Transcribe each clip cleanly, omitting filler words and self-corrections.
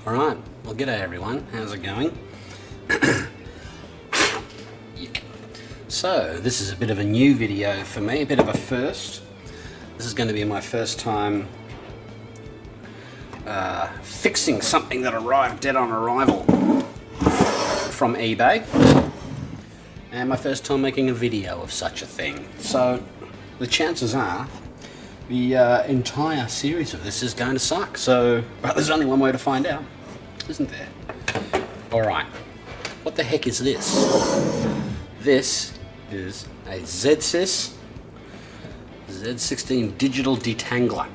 Alright, well g'day everyone, how's it going? So, this is a bit of a new video for me, a bit of a first. This is going to be my first time fixing something that arrived dead on arrival from eBay, and my first time making a video of such a thing. So, the chances are the entire series of this is going to suck. So, well, there's only one way to find out, isn't there? Alright, what the heck is this? This is a ZSYS Z16 Digital Detangler.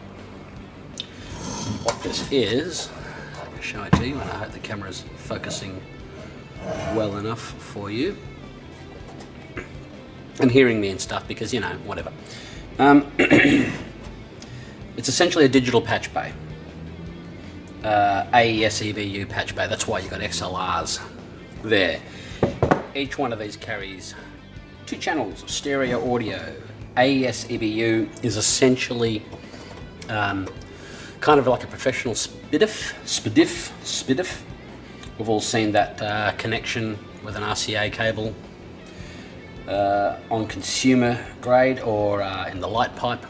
What this is, I can show it to you, and I hope the camera's focusing well enough for you. And hearing me and stuff, because, you know, whatever. It's essentially a digital patch bay. AES EBU patch bay, that's why you got XLRs there. Each one of these carries 2 channels of stereo audio. AES EBU is essentially kind of like a professional SPDIF. We've all seen that connection with an RCA cable on consumer grade or in the light pipe,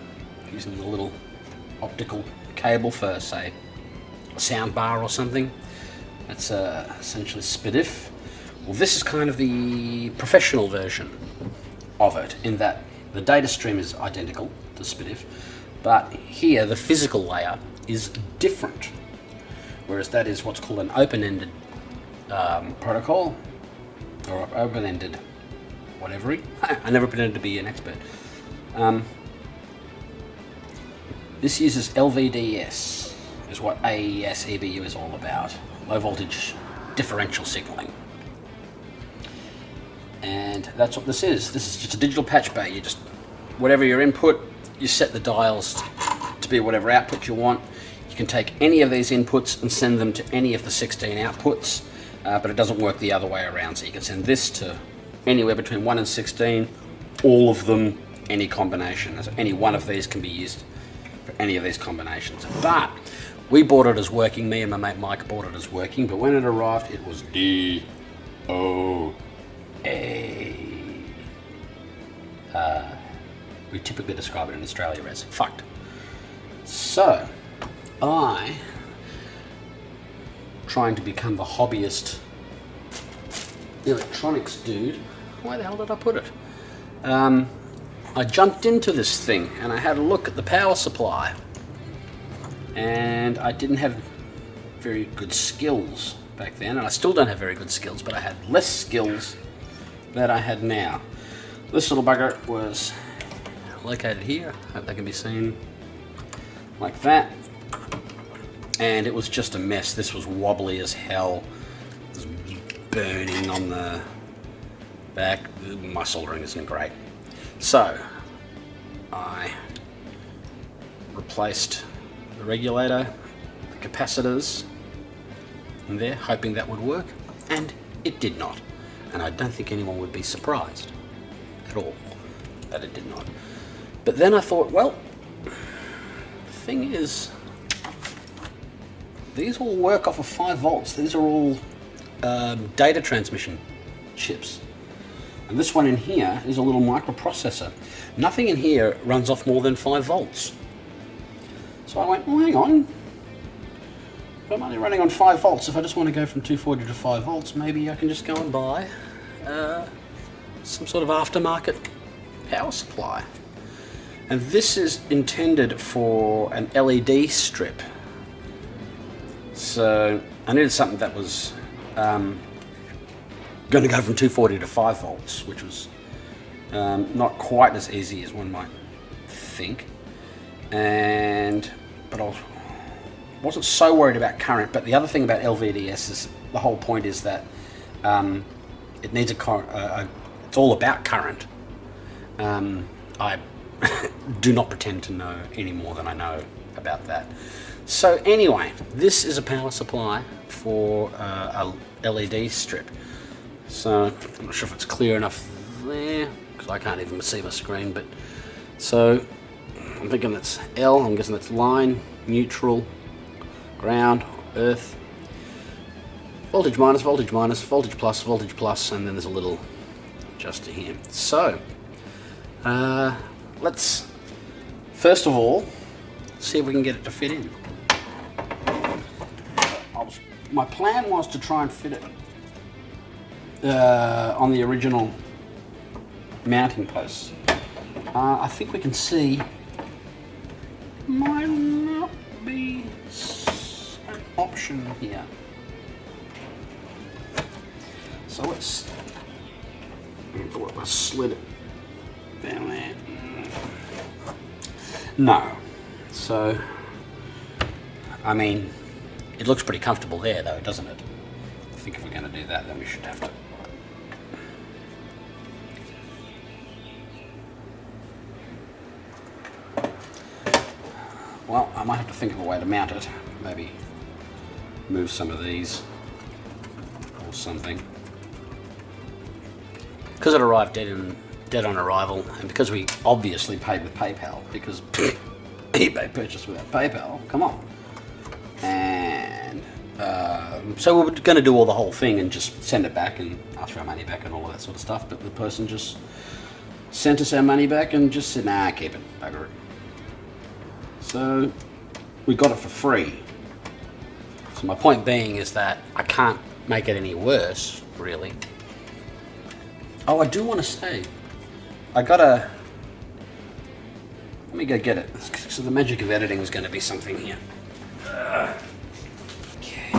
using the little optical cable for, say, a sound bar or something. That's essentially SPDIF. Well, this is kind of the professional version of it, in that the data stream is identical to SPDIF, but here the physical layer is different, whereas that is what's called an open-ended protocol, or open-ended whatever. I never pretended to be an expert. This uses LVDS, is what AES EBU is all about, low voltage differential signaling. And that's what this is. This is just a digital patch bay. You just, whatever your input, you set the dials to be whatever output you want. You can take any of these inputs and send them to any of the 16 outputs, but it doesn't work the other way around. So you can send this to anywhere between 1 and 16, all of them, any combination. So any one of these can be used for any of these combinations. But we bought it as working, me and my mate Mike bought it as working, but when it arrived, it was DOA. We typically describe it in Australia as fucked. So, I, trying to become the hobbyist electronics dude, where the hell did I put it? I jumped into this thing and I had a look at the power supply, and I didn't have very good skills back then, and I still don't have very good skills, but I had less skills than I had now. This little bugger was located here, hope that can be seen, like that, and it was just a mess. This was wobbly as hell. It was burning on the back. My soldering isn't great. So I replaced the regulator, the capacitors in there, hoping that would work, and it did not. And I don't think anyone would be surprised at all that it did not. But then I thought, well, the thing is, these all work off of 5 volts. These are all data transmission chips. And this one in here is a little microprocessor. Nothing in here runs off more than 5 volts. So I went, well, hang on. If I'm only running on 5 volts, if I just want to go from 240 to 5 volts, maybe I can just go and buy some sort of aftermarket power supply. And this is intended for an LED strip. So I needed something that was going to go from 240 to 5 volts, which was not quite as easy as one might think. But I wasn't so worried about current. But the other thing about LVDS is, the whole point is that it needs it's all about current. I do not pretend to know any more than I know about that. So anyway, this is a power supply for a LED strip. So I'm not sure if it's clear enough there, because I can't even see my screen, but so I'm thinking that's L, I'm guessing that's line, neutral, ground, earth. voltage minus, voltage minus, voltage plus, and then there's a little adjuster here. So, let's first of all see if we can get it to fit in. My plan was to try and fit it on the original mounting posts. I think we can see might not be an option here. So let's slid it down there. No. So, I mean, it looks pretty comfortable there though, doesn't it? I think if we're going to do that, then we should have to. Well, I might have to think of a way to mount it. Maybe move some of these or something. Because it arrived dead on arrival, and because we obviously paid with PayPal, because eBay purchased without PayPal, come on. And so we were going to do all the whole thing and just send it back and ask for our money back and all of that sort of stuff, but the person just sent us our money back and just said, nah, keep it, bugger it. So we got it for free. So my point being is that I can't make it any worse, really. Oh, I do want to say, let me go get it. So the magic of editing is going to be something here. Okay.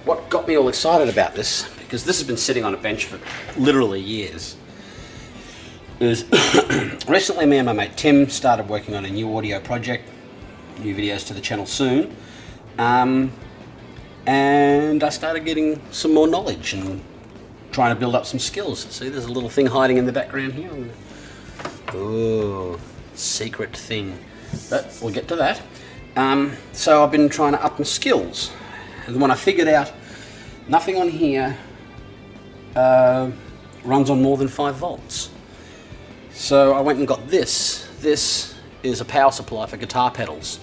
What got me all excited about this, because this has been sitting on a bench for literally years, is recently me and my mate Tim started working on a new audio project, new videos to the channel soon, and I started getting some more knowledge and trying to build up some skills. See, there's a little thing hiding in the background here. Oh, secret thing. But we'll get to that. So I've been trying to up my skills. And when I figured out nothing on here runs on more than 5 volts. So I went and got this. This is a power supply for guitar pedals.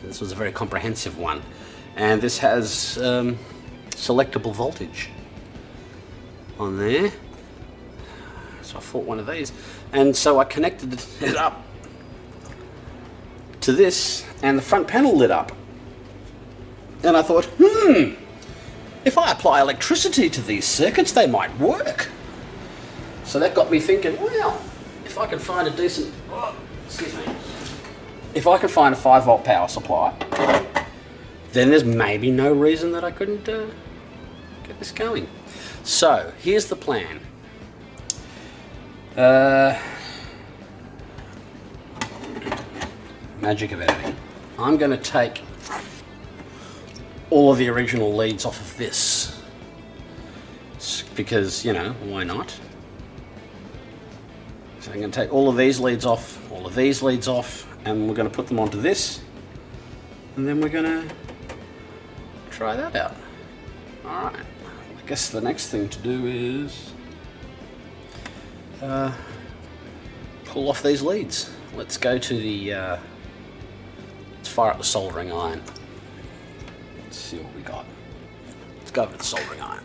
This was a very comprehensive one. And this has selectable voltage on there. So I bought one of these, and so I connected it up to this, and the front panel lit up. And I thought, if I apply electricity to these circuits, they might work. So that got me thinking, well, if I can find a decent, if I can find a 5 volt power supply, then there's maybe no reason that I couldn't get this going. So, here's the plan. Magic of editing. I'm going to take all of the original leads off of this. Because, you know, why not? So I'm going to take all of these leads off, all of these leads off, and we're going to put them onto this. And then we're going to try that out. Alright. I guess the next thing to do is pull off these leads. Let's go to the let's fire up the soldering iron. Let's see what we got. Let's go over to the soldering iron.